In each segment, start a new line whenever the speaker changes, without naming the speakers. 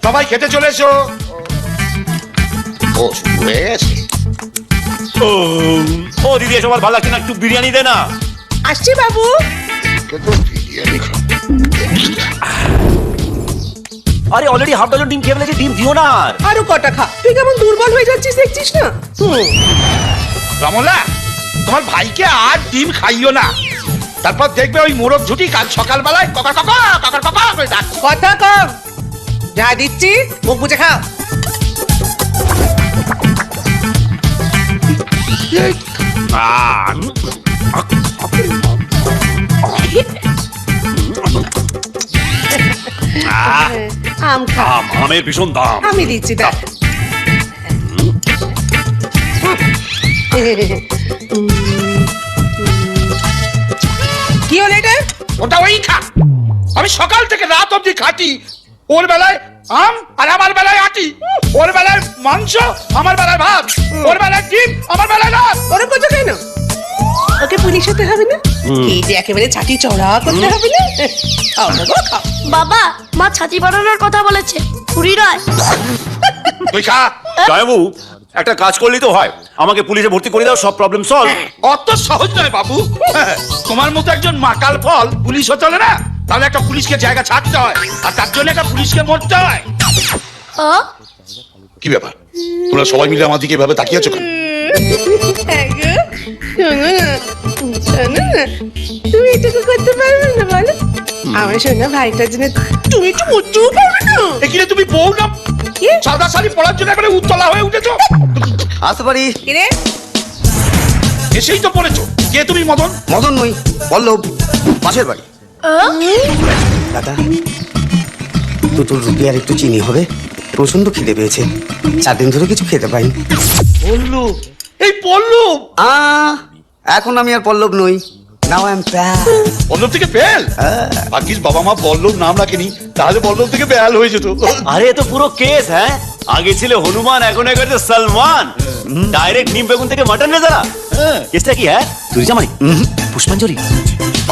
সবাই খেতে চলে এসো। ও শুরু হয়ে গেছে।
ও দিদি এসব আর ভালো লাগছে না, একটু বিরিয়ানি দে না।
আসছি বাবু।
বিরিয়ানি খাও।
আরে অলরেডি হাফ ডজন ডিম খেয়ে ফেলেছে, ডিম দিও না আর।
আরো কটা খা, তুই কেমন দুর্বল হয়ে যাচ্ছিস দেখছিস না?
রমলা, তোমার ভাইকে আর ডিম খাইও না, তারপর দেখবে ওই মোরগ ঝুটি কাল সকালবেলায় ককা ককা ককা ককা করে ডাকছে।
কথা কম, যা দিচ্ছি মুখ বুঝে খাও। আম খা,
আমের ভীষণ দাম।
আমি দিচ্ছি দেখ। কি হলো এটা?
ওটা ওই খা, আমি সকাল থেকে রাত অবধি খাটি। ওর বেলায় আম আর আমার বেলায় আটি, ওর বেলায় মাংস আমার বেলায় ভাত, ওর বেলায় ডিম আমার বেলায় ভাত।
ওরকম করছো কেন? ওকে পুলিশ হতে হবে না? এই যে একেবারে ছাটি চড়া করতে হবে না? খাও না গো, খাও।
বাবা, মা ছাতি বানানোর কথা বলেছে, পুরি নয়।
তুই খা।
জয়বাবু, একটা কাজ করলেই তো হয়, আমাকে পুলিশে ভর্তি করে দাও, সব প্রবলেম সলভ।
অত সহজ নয় বাবু। তোমার মতো একজন মাকাল ফল পুলিশ হতে হলে না, তাহলে একটা পুলিশকে জায়গা ছাড়তে হয়, আর তার জন্য একটা পুলিশকে মরতে হয়। কি ব্যাপার, তোমরা সবাই মিলে আমার দিকে এভাবে তাকিয়ে আছো কেন?
হ্যাঁ গো, শোনো না, শোনো না, তুমি এটুকু করতে পারবে না বলো? আমার শোনা ভাইটার জন্য তুমি একটু করতেও পারবে না?
এখানে তুমি বউ না
কি?
সাদা শাড়ি পরার জন্য একেবারে উত্তলা হয়ে উঠেছো।
আসতে পারি?
কি রে?
এসেই তো পড়েছো। কে তুমি মদন?
মদন নই, পল্লব, পাশের বাড়ি। দাদা, দুটো রুটি আর একটু চিনি হবে? প্রচন্ড খিদে পেয়েছে, 4 দিন ধরে কিছু খেতে পাইনি।
পল্লু, এই পল্লু।
এখন আমি আর পল্লব নই, নাও আই এম
পল্লব থেকে বেল। ভাগ্যিস বাবা মা পল্লব নাম রাখেনি, তাহলে পল্লব থেকে বেল হয়ে যেত।
আরে এ তো পুরো কেস। হ্যাঁ, আগে ছিল হনুমান, এখন হয়ে গেছে সলমান। ডাইরেক্ট নিম বেগুন থেকে মাটন রেজারা। কেসটা কি? হ্যাঁ, তুই জামাই পুষ্পাঞ্জলি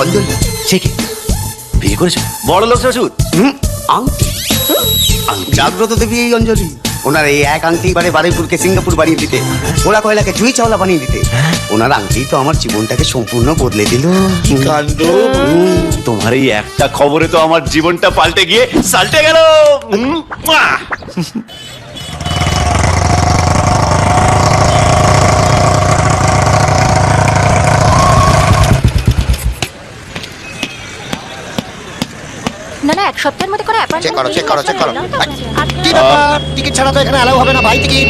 অঞ্জলি।
সে কি বিয়ে করেছো? বড় লোক শ্বশুর।
আংটি, জাগ্রত দেবী এই অঞ্জলি। ওনার এই এক আংটি বারে বারুইপুরকে সিঙ্গাপুর বানিয়ে দিতে, ওরা কয়লাকে জুই চাওলা বানিয়ে দিতে। ওনার আংটি তো আমার জীবনটাকে সম্পূর্ণ বদলে দিল।
কাণ্ড।
তোমার এই একটা খবরে তো আমার জীবনটা পাল্টে গিয়ে সাল্টে গেল।
না না, এক সপ্তাহের মধ্যে করে
চেক করো, চেক করো, চেক করো। কি
অ্যাপয়েন্টমেন্ট।
ব্যাপার, টিকিট ছাড়া তো এখানে অ্যালাউ হবে না ভাই। টিকিট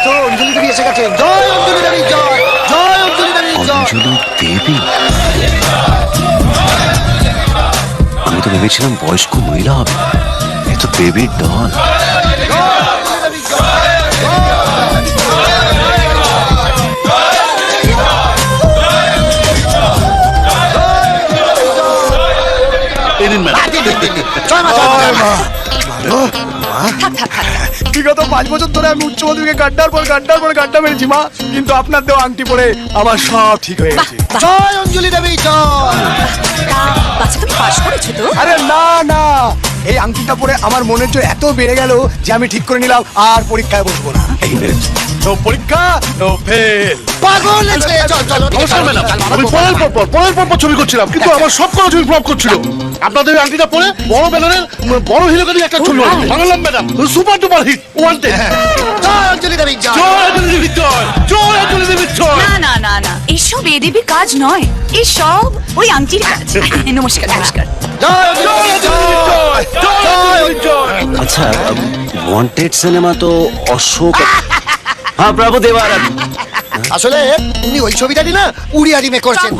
তো অঞ্জলি দেবী এসে গেছে। জয় অঞ্জলি দেবী, জয় জয় অঞ্জলি দেবী, জয়।
অঞ্জলি দেবী? আমি তো ভেবেছিলাম বয়স্ক মহিলা হবে, এ তো বেবির ডল।
বিগত 5 বছর ধরে আমি উচ্চ মাধ্যমিকে গাড্ডার পর গাড্ডা মেরেছি মা, কিন্তু আপনার দেওয়া আংটি পরে আমার সব ঠিক হয়ে গেছে।
জয় অঞ্জলি দেবী, জয়।
বাচ্চা, তুমি পাস করেছো তো?
আরে না না, এই আংটিটা পরে আমার মনের জোর এত বেড়ে গেল যে আমি ঠিক করে নিলাম আর পরীক্ষায় বসবো না। নো পরীক্ষা নো ফেল।
পাগল আছে। চল চল।
আমি পরের পর ছবি করছিলাম, কিন্তু আমার সব করা ছবি ফ্লপ করছিল। আপনাদের আংটিটা পরে বড় ব্যানারের বড় হিরোকে নিয়ে একটা ছবি বানালাম madam, super duper hit wanted.
জয় অঞ্জলি দেবী, জয়।
জয় অঞ্জলি দেবী, জয় জয় অঞ্জলি দেবী, জয়।
না না না না, এসব এ দেবীর কাজ নয়, এসব ওই আংটির কাজ। নমস্কার নমস্কার।
জয় অঞ্জলি দেবী, জয় জয় জয়।
আচ্ছা, ওয়ান্টেড সিনেমা তো অশোক। হ্যাঁ, প্রভু দেবার।
আসলে উনি ওই ছবিটারই না উড়িয়া রিমেক করছেন।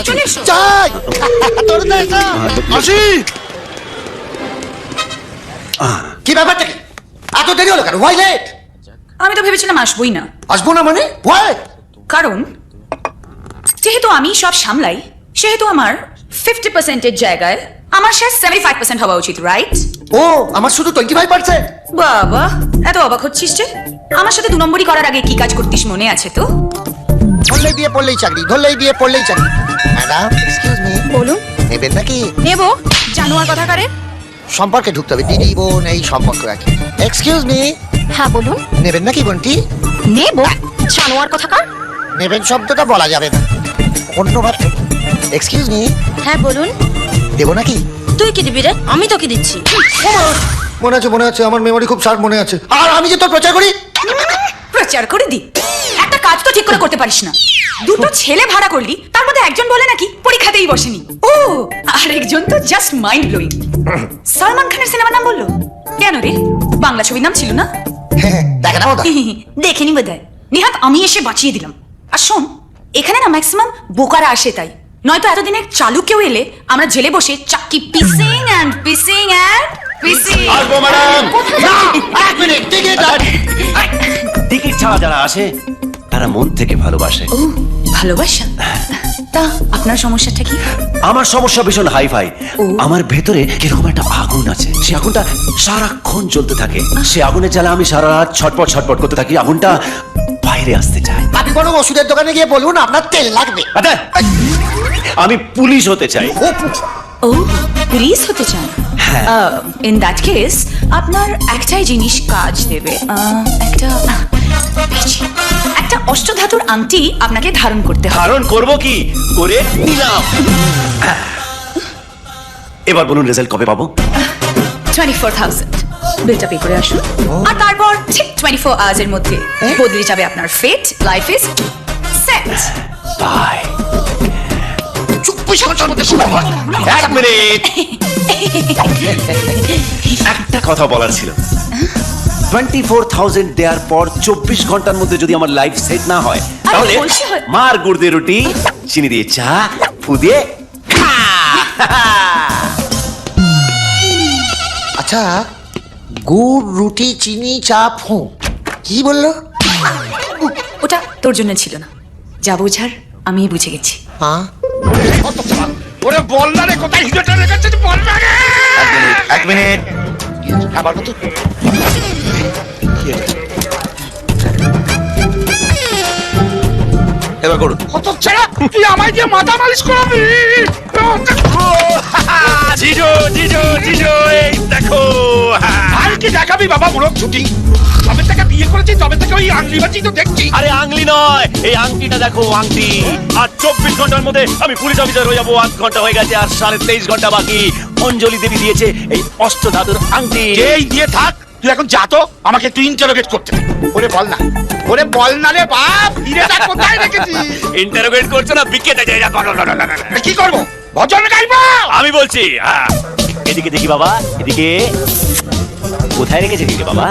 চলে এসো।
জয় তোর দেখা
আসি।
কি ব্যাপারটা কি? এত দেরি হলো কেন? Why late?
আমি তো ভেবেছিলাম আসবোই না,
আসবো না মানে? ওয়াই?
কারণ যেহেতু আমি সব সামলাই, সেহেতু আমার 50%-এর জায়গায় আমার শেয়ার 75% হওয়া উচিত, রাইট?
ও, আমার শুধু 25%।
বাবা, এত অবাক হচ্ছিস যে? আমার সাথে 2 নম্বরই করার আগে কি কাজ করতিস মনে আছে তো?
ধরলেই বিয়ে পড়লেই চাকরি, ধরলেই বিয়ে পড়লেই চাকরি। ম্যাডাম এক্সকিউজ মি,
বলুন।
নেবেন নাকি?
নেব, জানোয়ার কথা কারে?
সম্পর্কে ঢুকতে হবে, দিদি বোন এই সম্পর্ক আর কি। এক্সকিউজ মি,
হ্যাঁ বলুন।
নেবেন নাকি বোনটি?
নেব, জানোয়ার কথা কার?
নেবেন শব্দটা বলা যাবে না, অন্য ভাবে। এক্সকিউজ মি,
হ্যাঁ বলুন।
দেবো নাকি?
তুই কি দিবি রে? আমি তোকে দিচ্ছি।
মনে আছে, আমার মেমোরি খুব শার্প মনে আছে। আর আমি যে তোর প্রচার করি।
প্রচার করে দি। একটা কাজ তো ঠিক করে করতে পারিস না। 2টো ছেলে ভাড়া করলি, তার মধ্যে একজন বলে নাকি পরীক্ষাতেই বসেনি। ও আর একজন তো জাস্ট মাইন্ড ব্লোয়িং। সালমান খানের সিনেমার নাম বললো কেন রে? বাংলা ছবির নাম ছিল না?
দেখে না বোধ
দেখেনি বোধহয়। নিহাত আমি এসে বাঁচিয়ে দিলাম। আর শোন, এখানে না ম্যাক্সিমাম বোকারা আসে, তাই নয়তো এতদিনে চালু কেউ এলে আমরা জেলে বসে চাক্কি পিসিং অ্যান্ড পিসিং অ্যান্ড পিসিং।
আসবো ম্যাডাম।
এক মিনিট, টিকিট
টিকিট ছাড়া যারা আসে তারা মন থেকে ভালোবাসে।
ও ভালোবাসা। তা আপনার সমস্যাটা কি?
আমার সমস্যা ভীষণ হাইফাই। আমার ভেতরে কিরকম একটা আগুন আছে, সেই আগুনটা সারাক্ষণ জ্বলতে থাকে। সে আগুনের জ্বালা আমি সারা রাত ছটপট ছটপট করতে থাকি। আগুনটা বাইরে আসতে চায়।
আপনি কোনো ওষুধের দোকানে গিয়ে বলুন আপনার তেল লাগবে।
আচ্ছা, আমি পুলিশ হতে চাই।
ও পুলিশ হতে চান? ইন দ্যাট কেস আপনার একটাই জিনিস কাজ দেবে। একটা অষ্টধাতুর আংটি আপনাকে ধারণ করতে হবে।
ধারণ করব কি করে নিলাম। এবার বলুন রেজাল্ট কবে পাবো?
24,000 বিলটা পে করে আসুন। আর তারপর ঠিক 24 আওয়ার্স এর মধ্যে বদলে যাবে আপনার fate. Life is set.
Bye. এক মিনিট, একটা কথা বলার ছিল। 24,000 দেওয়ার পর 24 ঘন্টার মধ্যে যদি আমার লাইফ সেট না হয়, তাহলে
বলছি হয়।
মার গুড় দিয়ে রুটি, চিনি দিয়ে চা, ফু দিয়ে খা।
আচ্ছা, গুড় রুটি চিনি চা ফু কি বললো?
ওটা তোর জন্য ছিল না, যা বোঝার আমি বুঝে গেছি।
হ্যাঁ,
ওরে বল না রে, কোথায় হিরোটা রেখেছিস বল না রে।
এক মিনিট,
আবার কত?
এবার করুন।
কত ছেড়া, তুই আমায় দিয়ে মাথা মালিশ করাবি?
জিজো জিজো জিজো, এই দেখো।
আর কি দেখাবি বাবা, মুরগ ছুটি। তবে থেকে বিয়ে করেছি, তবে থেকে ওই আংলি বাজি তো দেখছি।
আরে আংলি নয়, এই আংটিটা দেখো, আংটি। আর 24 ঘন্টার মধ্যে আমি পুলিশ অফিসার হয়ে যাবো। 8 ঘন্টা হয়ে গেছে আর 23.5 ঘন্টা বাকি। অঞ্জলি দেবী দিয়েছে এই অষ্টধাতুর আংটি।
এই দিয়ে থাক, তুই এখন যা তো, আমাকে একটু ইন্টারোগেট করতে দে। ওরে বল না, ওরে বল না রে বাপ, হিরেটা কোথায় রেখেছিস?
ইন্টারোগেট করছো না, বিকেতে যাই।
কি করবো, ভজন গাইবো?
আমি বলছি, এদিকে দেখি বাবা, এদিকে। কোথায় রেখেছে দিদি বাবা?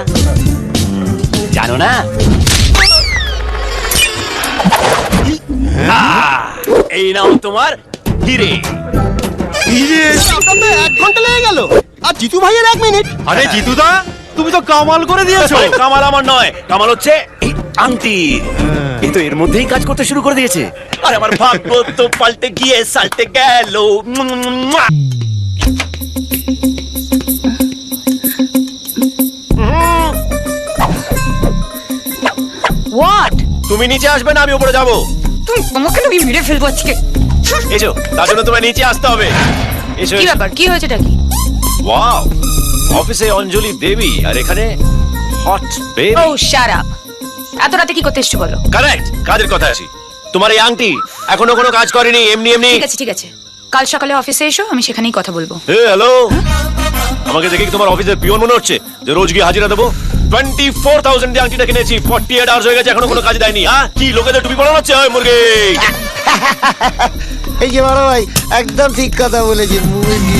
জানো না? এই নাও তোমার হিরে।
আপনার 1 ঘন্টা লেগে গেল, আর জিতু ভাইয়ের 1 মিনিট।
আরে জিতুদা, তুমি তো কামাল করে দিয়েছো। কামাল আমার নয়, কামাল হচ্ছে এই আংটি। এই তো এর মধ্যেই কাজ করতে শুরু করে দিয়েছে। আর আমার ভাগ্য তো পাল্টে গিয়ে সাল্টে গেল।
হোয়াট?
তুমি নিচে আসবে না, আমি উপরে যাবো।
তুই আমাকে আমি মেরে ফেলবো আজকে।
এসো, তার জন্য তোমায় নিচে আসতে হবে। এসো।
কি ব্যাপার, কি হয়েছেটা কি?
ওয়াও, অফিসে অঞ্জলি দেবী আর এখানে হট বেবি।
ও শাট আপ। এত রাতে কি করতে এসছো বলো?
কারেক্ট, কাজের কথা আসি। তোমার এই আংটি এখনো কোনো কাজ করেনি, এমনি এমনি।
ঠিক আছে ঠিক আছে, কাল সকালে অফিসে এসো, আমি সেখানেই কথা বলবো।
হ্যালো, আমাকে দেখে কি তোমার অফিসের পিয়ন মনে হচ্ছে যে রোজ গিয়ে হাজিরা দেবো? 24,000 দিয়ে আংটিটা কিনেছি, 48 আওয়ার্স হয়ে গেছে, এখনো কোনো কাজ দেয়নি। হ্যাঁ, কি লোকেদের টুপি পড়ানো হচ্ছে? ওই মুরগি।
এই যে বড় ভাই একদম ঠিক কথা বলেছেন, মুরগি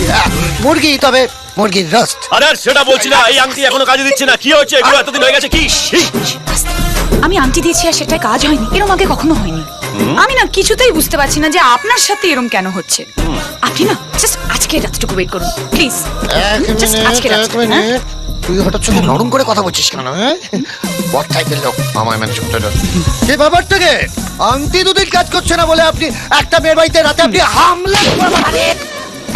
মুরগি, তবে মুরগির রোস্ট।
আরে সেটা বলছি না, এই আংটি এখনো কাজে দিচ্ছে না। কি হচ্ছে এগুলো, এতদিন হয়ে গেছে কি?
আমি আংটি দিয়েছি আর সেটাই কাজ হয়নি, এরকম আগে কখনো হয়নি। আমি না কিছুতেই বুঝতে পারছি না যে আপনার সাথে এরকম কেন হচ্ছে। আপনি না জাস্ট আজকে রাতটুকু ওয়েট করুন প্লিজ। জাস্ট আজকে রাত।
তুই হঠাৎ চোখে নরম করে কথা বলছিস কেন? বট টাইপের লোক আমার মানে চুপটা যে ব্যাপারটাকে আংটি দুদিন কাজ করছে না বলে আপনি একটা মেয়ের বাড়িতে রাতে আপনি হামলা করবেন।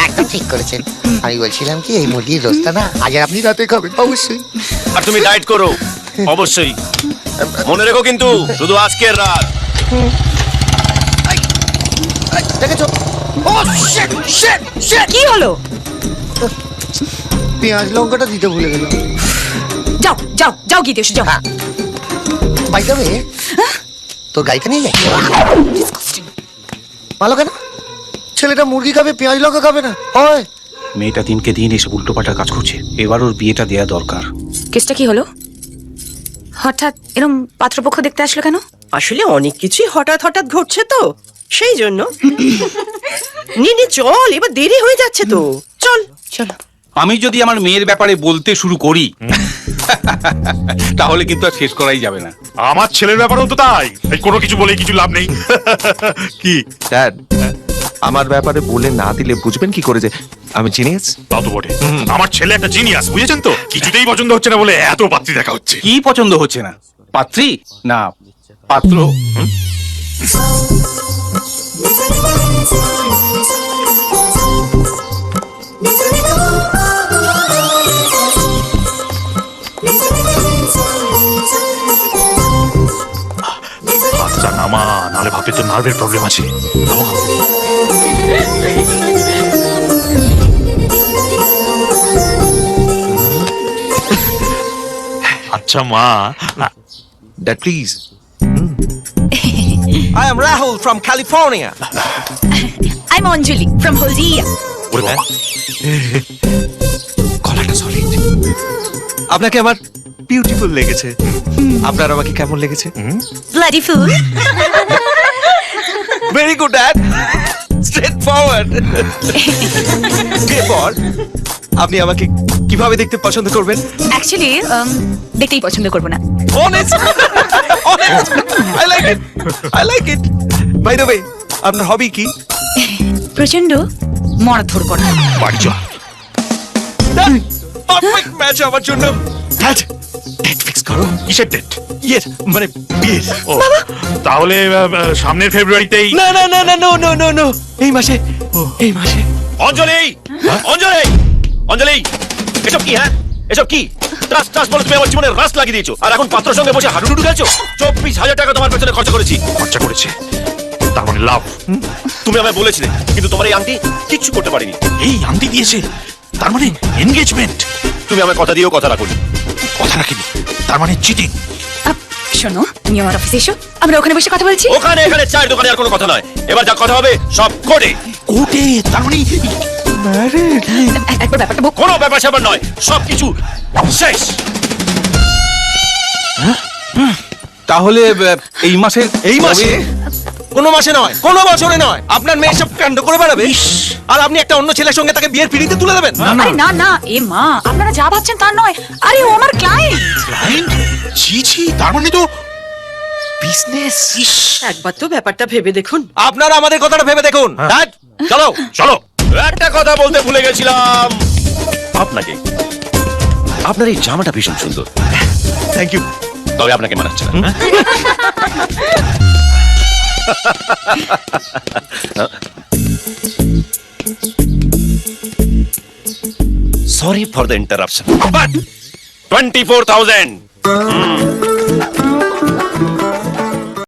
একদম ঠিক করেছেন। আমি বলছিলাম কি, এই মুরগির রোস্টটা না আগে আপনি রাতে খাবেন অবশ্যই।
আর তুমি ডায়েট করো, অবশ্যই মনে রেখো কিন্তু শুধু আজকের রাত।
দেখেছো? ও শিট শিট শিট!
কি হলো?
পেঁয়াজ লঙ্কাটা দিতে ভুলে গেলাম।
যাও যাও যাও গিয়ে এসো যাও।
বাই দ্য ওয়ে, তোর গাড়িটা নিয়ে যাই। ভালো কেন? ছেলেটা মুরগি খাবে, পেঁয়াজ লঙ্কা খাবে না, হয়?
মেয়েটা দিনকে দিন এসব উল্টোপাল্টা কাজ করছে, এবার ওর বিয়েটা দেয়া দরকার।
কেসটা কি হলো? হঠাৎ এরম পাত্রপক্ষ দেখতে আসলো কেন?
আসলে অনেক কিছুই হঠাৎ হঠাৎ ঘটছে তো, সেই জন্য। নে চল, এবার দেরি হয়ে যাচ্ছে তো, চল।
চলো।
আমি যদি আমার মেয়ের ব্যাপারে বলতে শুরু করি তাহলে কিন্তু আর শেষ করাই যাবে না।
আমার ছেলের ব্যাপারেও তো তাই, এই কোনো কিছু বলে কিছু লাভ নেই। কি
ড্যাড, আমার ব্যাপারে বলে না দিলে বুঝবেন কি করে যে আমি জিনিয়াস?
তা তো বটে, আমার ছেলে একটা জিনিয়াস, বুঝেছেন তো? কিছুতেই পছন্দ হচ্ছে না বলে এত পাত্রী দেখা হচ্ছে।
কি পছন্দ হচ্ছে না? পাত্রী না পাত্র?
হাতটা নামা, নাহলে ভাবতে তো নার্ভের প্রবলেম আছে। আচ্ছা মা,
dad please. I am Rahul from California.
I'm Anjali from Haldia.
ওরে বাবা,
গলাটা সলিড। আপনাকে আমার বিউটিফুল লেগেছে। আপনার আমাকে কেমন লেগেছে?
Bloody fool.
Very good dad, straight forward. এরপর আপনি আমাকে কিভাবে দেখতে পছন্দ করবেন?
Actually, দেখতেই পছন্দ করবো না।
Honest, honest. I like it. I like it. By the way, আপনার হবি কি?
প্রচন্ড মরধর করা।
বাড়ি চল।
পারফেক্ট ম্যাচ আমার জন্য। ড্যাড, ডেট ফিক্স করো।
কিসের ডেট?
ইয়েস, মানে বিয়ের।
ও, তাহলে সামনের ফেব্রুয়ারিতেই।
না না না না, নো নো নো নো, এই মাসে, এই মাসে।
অঞ্জলি, অঞ্জলি, অঞ্জলি, এসব কি? হ্যাঁ, এসব কি? ট্রাস ট্রাস বলে তুমি আমার জীবনে রাস লাগিয়ে দিয়েছো, আর এখন পাত্রের সঙ্গে বসে হাডুডু খেলছো। 24,000 টাকা তোমার পেছনে খরচা করেছি।
খরচা করেছে, তার মানে লাভ।
তুমি আমায় বলেছিলে, কিন্তু তোমার এই আংটি কিচ্ছু করতে পারিনি।
এই আংটি দিয়েছে, তার মানে এনগেজমেন্ট।
তুমি আমায় কথা দিয়েও কথা রাখোনি।
কথা রাখিনি, তার মানে চিটিং।
শোনো, তুমি আমার অফিসে এসো, আমরা ওখানে বসে কথা বলছি।
ওখানে এখানে চায়ের দোকানে আর কোনো কথা নয়, এবার যা কথা হবে সব কোর্টে।
কোর্টে? তার মানে
একবার ব্যাপারটা
কোনো ব্যাপার স্যাপার নয়, সবকিছু শেষ।
তাহলে এই মাসে?
এই মাসে? কোনো মাসে নয়, কোনো বছরে নয়। আপনার মেয়ে সব কাণ্ড করে বেড়াবে, আর আপনি একটা অন্য ছেলের সঙ্গে তাকে বিয়ের পিঁড়িতে তুলে দেবেন?
আরে না না, এ মা, আপনারা যা ভাবছেন তা নয়। আরে ও আমার ক্লায়েন্ট।
ক্লায়েন্ট? ছি ছি, তার মানে তো
বিজনেস।
একবার তো ব্যাপারটা ভেবে দেখুন।
আপনারা আমাদের কথাটা ভেবে দেখুন। ড্যাড, চলো
চলো, একটা কথা বলতে ভুলে গেছিলাম আপনাকে। আপনার এই জামাটা ভীষণ সুন্দর।
Thank you.
তবে আপনাকে মানাচ্ছে না। Sorry for the interruption, but 24,000.